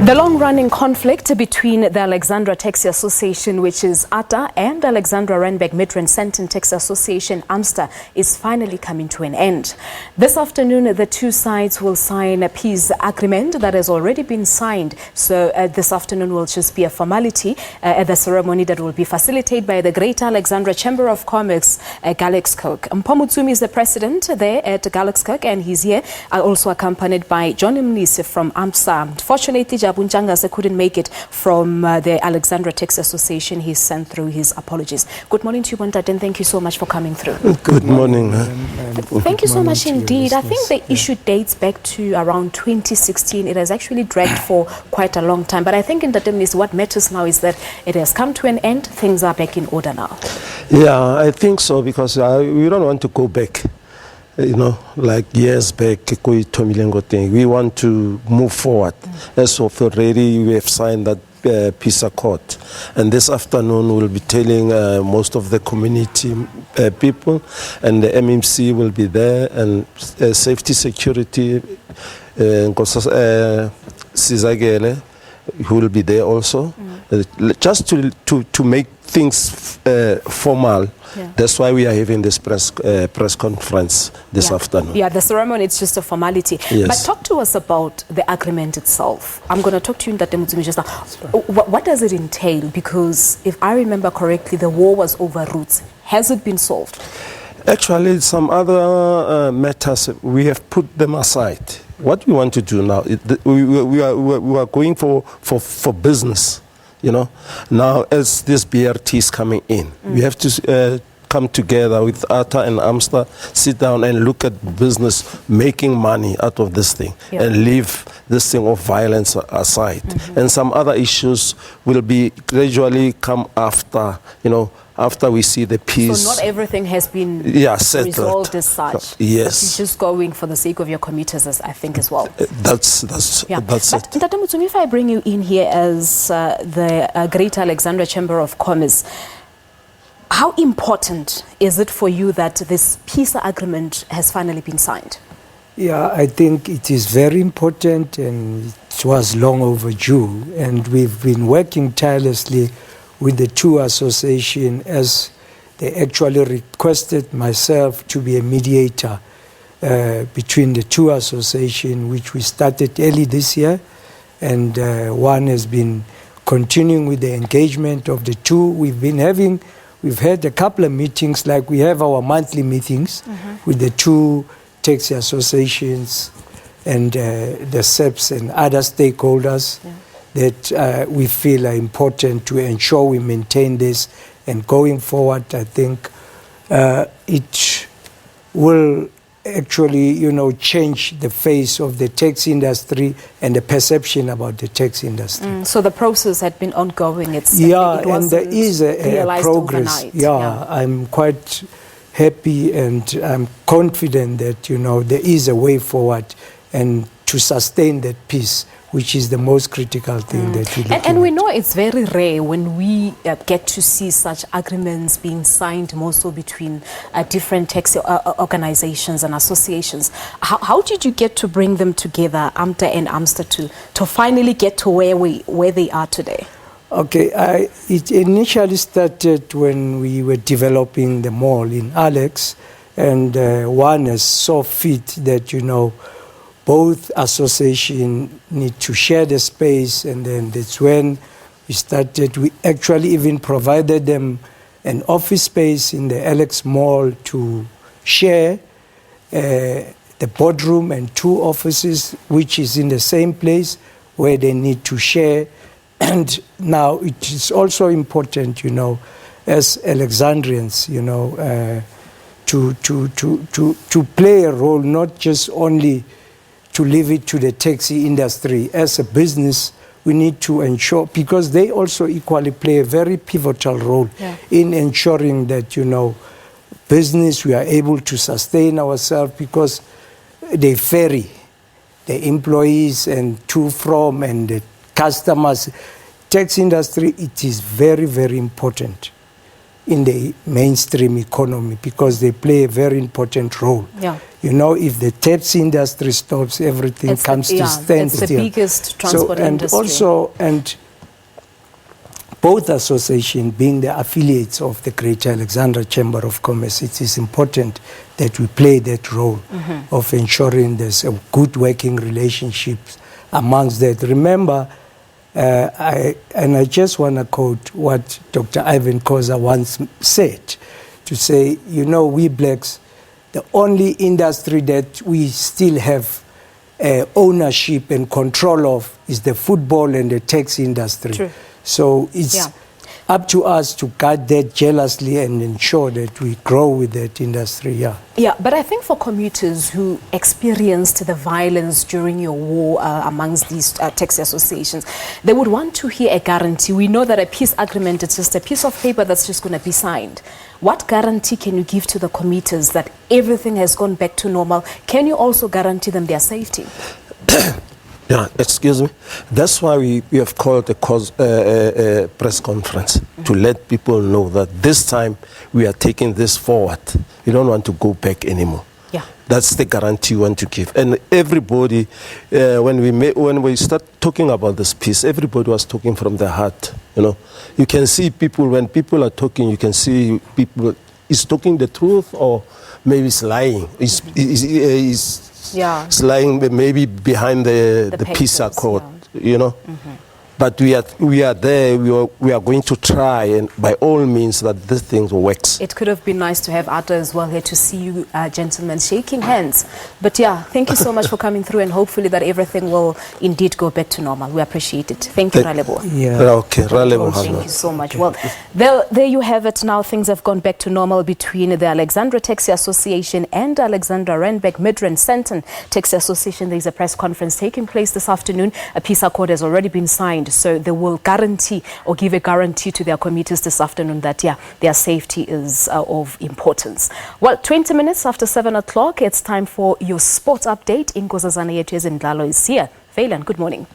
The long-running conflict between the Alexandra Taxi Association, which is ATA, and Alexandra Randburg Midrand Sandton Taxi Association, ARMSTA, is finally coming to an end. This afternoon, the two sides will sign a peace agreement that has already been signed. So this afternoon will just be a formality at the ceremony that will be facilitated by the Greater Alexandra Chamber of Commerce, GALXCOC. Mpho Motsumi is the president there at GALXCOC, and he's here, also accompanied by John Mnisi from ARMSTA. Unfortunately, Bunchangase couldn't make it from the Alexandra Taxi Association. He sent through his apologies. Good morning to you, Bontate, and thank you so much for coming through. Good morning. Thank you so much indeed. I think the issue dates back to around 2016. It has actually dragged for quite a long time. But I think in the Mnisi, what matters now is that it has come to an end. Things are back in order now. Yeah, I think so, because we don't want to go back. You know, like years back, we want to move forward. As of already, we have signed that peace accord. And this afternoon, we'll be telling most of the community people, and the MMC will be there, and safety, security, Sizagele, who will be there also, just to make things formal. Yeah. That's why we are having this press conference this afternoon. Yeah, the ceremony, it's just a formality. Yes. But talk to us about the agreement itself. I'm going to talk to you in that Motsumi just now. What does it entail? Because if I remember correctly, the war was over roots. Has it been solved? Actually, some other matters, we have put them aside. What we want to do now, we are going for business. You know, now as this BRT is coming in, we have to come together with ATA and ARMSTA, sit down and look at business, making money out of this thing, and leave this thing of violence aside. And some other issues will be gradually come after, you know, after we see the peace. So not everything has been resolved as such. Yes. You're just going for the sake of your commuters, I think, as well. That's it. But Motsumi, if I bring you in here as the Greater Alexandra Chamber of Commerce, how important is it for you that this peace agreement has finally been signed? Yeah, I think it is very important, and it was long overdue. And we've been working tirelessly with the two associations, as they actually requested myself to be a mediator between the two associations, which we started early this year. And one has been continuing with the engagement of the two. We've had a couple of meetings, like we have our monthly meetings with the two taxi associations and the SEPs and other stakeholders that we feel are important to ensure we maintain this. And going forward, I think it will actually, you know, change the face of the taxi industry and the perception about the taxi industry. So the process had been ongoing. And there is a progress. I'm quite happy, and I'm confident that, you know, there is a way forward and to sustain that peace, which is the most critical thing that we look and we know it's very rare when we get to see such agreements being signed, more so between different taxi organizations and associations. How did you get to bring them together, AMTA and ARMSTA, to finally get to where they are today? Okay, it initially started when we were developing the mall in Alex, and one has saw fit that, you know, both associations need to share the space, and then that's when we started. We actually even provided them an office space in the Alex Mall to share the boardroom and two offices, which is in the same place where they need to share. And now it is also important, you know, as Alexandrians, you know, to play a role, not just only to leave it to the taxi industry. As a business, we need to ensure, because they also equally play a very pivotal role in ensuring that, you know, business, we are able to sustain ourselves, because they ferry the employees and to from and the customers. Taxi industry, it is very, very important in the mainstream economy because they play a very important role. Yeah. You know, if the taxi industry stops, everything comes to standstill. It's the biggest transport industry. And both associations being the affiliates of the Greater Alexandra Chamber of Commerce, it is important that we play that role of ensuring there's a good working relationships amongst that. Remember, I just want to quote what Dr. Ivan Khoza once said, to say, you know, we blacks, the only industry that we still have ownership and control of is the football and the taxi industry. True. So it's up to us to guard that jealously and ensure that we grow with that industry. Yeah, but I think for commuters who experienced the violence during your war amongst these taxi associations, they would want to hear a guarantee. We know that a peace agreement is just a piece of paper that's just going to be signed. What guarantee can you give to the commuters that everything has gone back to normal? Can you also guarantee them their safety? Yeah, excuse me. That's why we have called a press conference to let people know that this time we are taking this forward. We don't want to go back anymore. Yeah. That's the guarantee we want to give. And everybody, when we start talking about this peace, everybody was talking from the heart. You know, you can see people, when people are talking, you can see people is talking the truth or maybe it's lying. It's lying maybe behind the peace accord, you know. But we are there. We are going to try, and by all means, that this thing works. It could have been nice to have Atta as well here to see you gentlemen shaking hands. But yeah, thank you so much for coming through, and hopefully that everything will indeed go back to normal. We appreciate it. Thank you, Ralebo. Yeah. Okay, Ralebo. Thank you so much. Well, there you have it. Now things have gone back to normal between the Alexandra Taxi Association and Alexandra Randburg Midrand Sandton Taxi Association. There is a press conference taking place this afternoon. A peace accord has already been signed. So they will guarantee or give a guarantee to their commuters this afternoon that, their safety is of importance. Well, 20 minutes after 7 o'clock, it's time for your sports update. Inkosazana Yethu Ezindlalo is here. Valen, good morning.